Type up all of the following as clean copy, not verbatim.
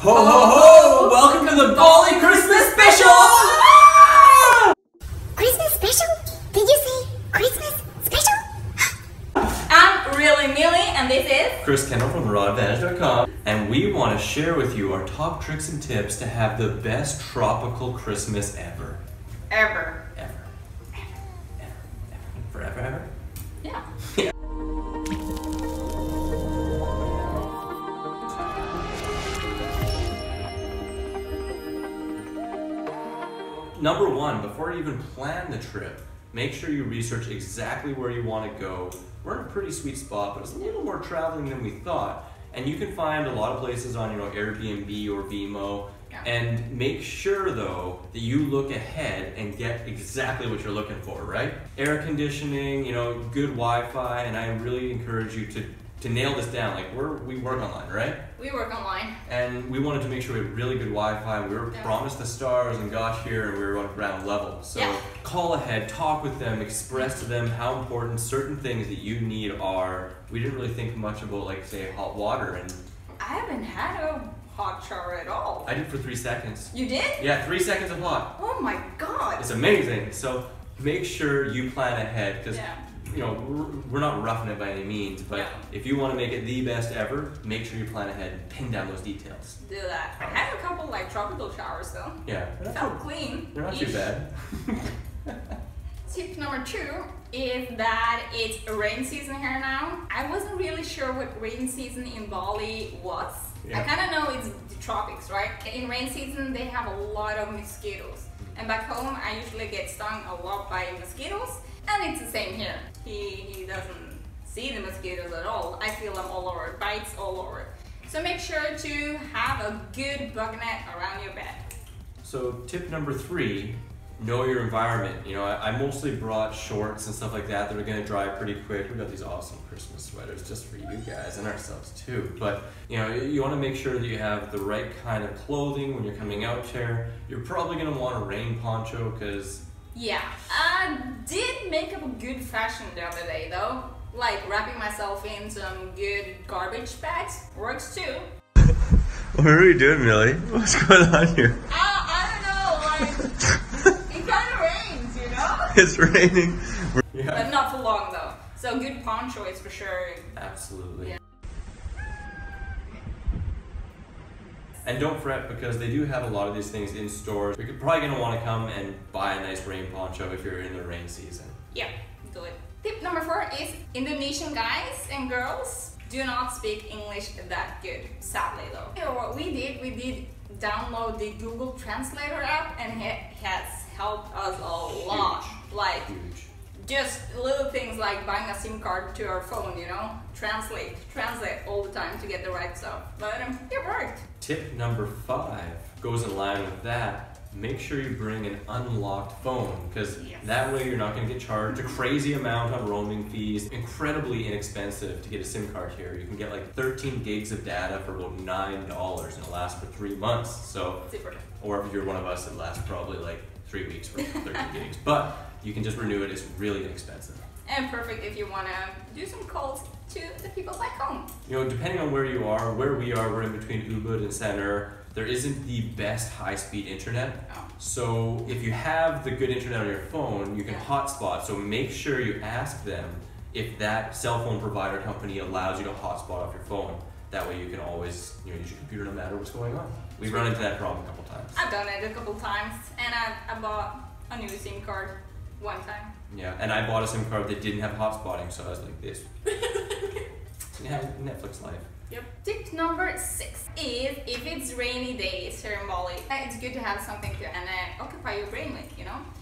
Ho ho ho! Welcome to the Bali Christmas special! Christmas special? Did you say Christmas special? I'm Reallymili, and this is Chris Kendall from rawadvantage.com, and we want to share with you our top tricks and tips to have the best tropical Christmas ever. Ever. Forever, ever? Yeah. Yeah. Number one, before you even plan the trip, make sure you research exactly where you want to go. We're in a pretty sweet spot, but it's a little more traveling than we thought. And you can find a lot of places on, Airbnb or Vimo. Yeah. And make sure though that you look ahead and get exactly what you're looking for, right? Air conditioning, good Wi-Fi, and I really encourage you to nail this down. Like we work online, right? We work online. And we wanted to make sure we had really good Wi-Fi. We were promised the stars and got here and we were on ground level. So call ahead, talk with them, express to them how important certain things that you need are. We didn't really think much about, like, say, hot water. And I haven't had a hot shower at all. I did for 3 seconds. You did? Yeah, 3 seconds of hot. Oh my god. It's amazing. So make sure you plan ahead, because we're not roughing it by any means, but if you want to make it the best ever, make sure you plan ahead and pin down those details. Do that. I had a couple tropical showers though. Yeah. Felt clean. They're not too bad. Tip number 2 is that it's rain season here now. I wasn't really sure what rain season in Bali was. I kind of know it's the tropics, right? In rain season, they have a lot of mosquitoes. And back home, I usually get stung a lot by mosquitoes. And it's the same here. He doesn't see the mosquitoes at all. I feel them all over, bites all over. So make sure to have a good bug net around your bed. So tip number 3, know your environment. I mostly brought shorts and stuff like that are gonna dry pretty quick. We got these awesome Christmas sweaters just for you guys and ourselves too. But you wanna make sure that you have the right kind of clothing when you're coming out here. You're probably gonna want a rain poncho, because I did make up a good fashion the other day though. Like wrapping myself in some good garbage bags works too. What are we doing, Mili? What's going on here? I don't know, it kind of rains, It's raining. But not for long though. So good poncho is for sure. Absolutely. Yeah. And don't fret, because they do have a lot of these things in stores. You're probably going to want to come and buy a nice rain poncho if you're in the rain season. Yeah, do it. Tip number 4 is Indonesian guys and girls do not speak English that good, sadly though. What we did download the Google Translator app, and it has helped us a lot. Huge. Just little things like buying a SIM card to our phone, translate all the time to get the right stuff. But it worked. Tip number 5 goes in line with that. Make sure you bring an unlocked phone, because that way you're not going to get charged a crazy amount on roaming fees. Incredibly inexpensive to get a SIM card here. You can get like 13 gigs of data for about $9, and it'll last for 3 months. So, or if you're one of us, it lasts probably like 3 weeks for 13 gigs. But you can just renew it. It's really inexpensive. And perfect if you want to do some calls to the people back home. Depending on where you are, where we are, we're in between Ubud and Center. There isn't the best high-speed internet. So if you have the good internet on your phone, you can hotspot. So make sure you ask them if that cell phone provider company allows you to hotspot off your phone. That way you can always use your computer no matter what's going on. We've run into that problem a couple times. I've done it a couple times, and I bought a new SIM card one time. Yeah, and I bought a SIM card that didn't have hotspotting, so I was like this. Yeah, Netflix life. Yep. Tip number 6 is, if it's rainy days here in Bali, it's good to have something to occupy your brain with,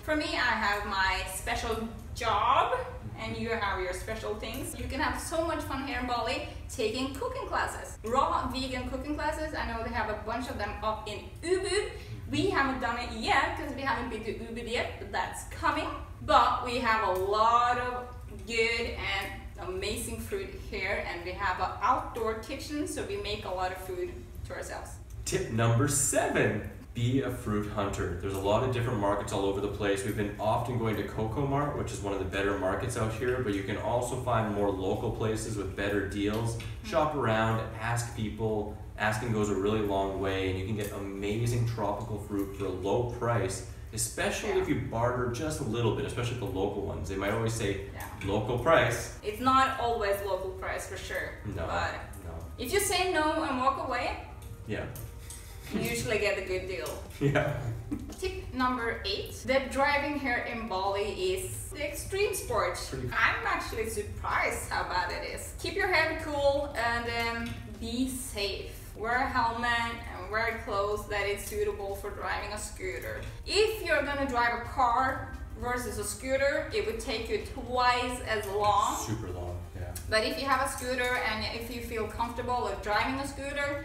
For me, I have my special job, and you have your special things. You can have so much fun here in Bali taking cooking classes. Raw vegan cooking classes. I know they have a bunch of them up in Ubud. We haven't done it yet because we haven't been to Ubud yet, but that's coming. But we have a lot of good and amazing food here, and we have an outdoor kitchen, so we make a lot of food to ourselves. Tip number 7, be a fruit hunter. There's a lot of different markets all over the place. We've been often going to Coco Mart, which is one of the better markets out here, but you can also find more local places with better deals. Shop around, ask people, asking goes a really long way, and you can get amazing tropical fruit for a low price, especially if you barter just a little bit, especially the local ones. They might always say local price. It's not always local price for sure. No, but no. if you say no and walk away, yeah, you usually get a good deal. Yeah. Tip number 8. The driving here in Bali is the extreme sport. I'm actually surprised how bad it is. Keep your head cool and be safe. Wear a helmet and wear clothes that is suitable for driving a scooter. If you're gonna drive a car versus a scooter, it would take you twice as long. Super long, yeah. But if you have a scooter and if you feel comfortable with driving a scooter,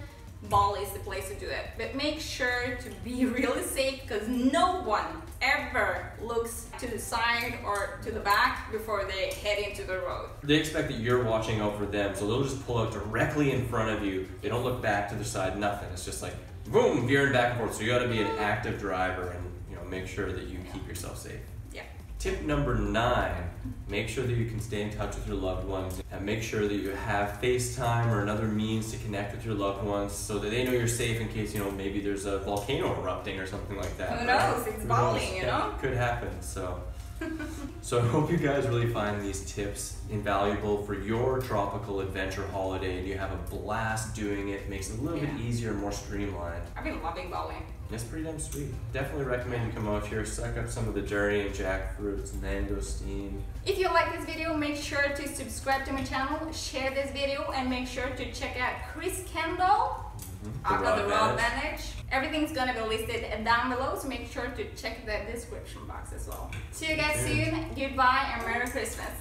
Bali is the place to do it. But make sure to be really safe, because no one ever looks to the side or to the back before they head into the road. They expect that you're watching out for them, so they'll just pull out directly in front of you. They don't look back to the side, nothing. It's just like, boom, veering back and forth. So you gotta be an active driver and make sure that you keep yourself safe. Yeah. Tip number 9, make sure that you can stay in touch with your loved ones, and make sure that you have FaceTime or another means to connect with your loved ones so that they know you're safe in case, maybe there's a volcano erupting or something like that. Who knows? It's Bali, you know? Could happen, so. So I hope you guys really find these tips invaluable for your tropical adventure holiday and you have a blast doing it. It makes it a little bit easier and more streamlined. I've been loving Bali. It's pretty damn sweet. Definitely recommend you come out here, suck up some of the durian, jackfruits, mangosteen. If you like this video, make sure to subscribe to my channel, share this video, and make sure to check out Chris Kendall. I've got the raw bandage. Everything's gonna be listed down below, so make sure to check the description box as well. See you guys soon. Goodbye and Merry Christmas.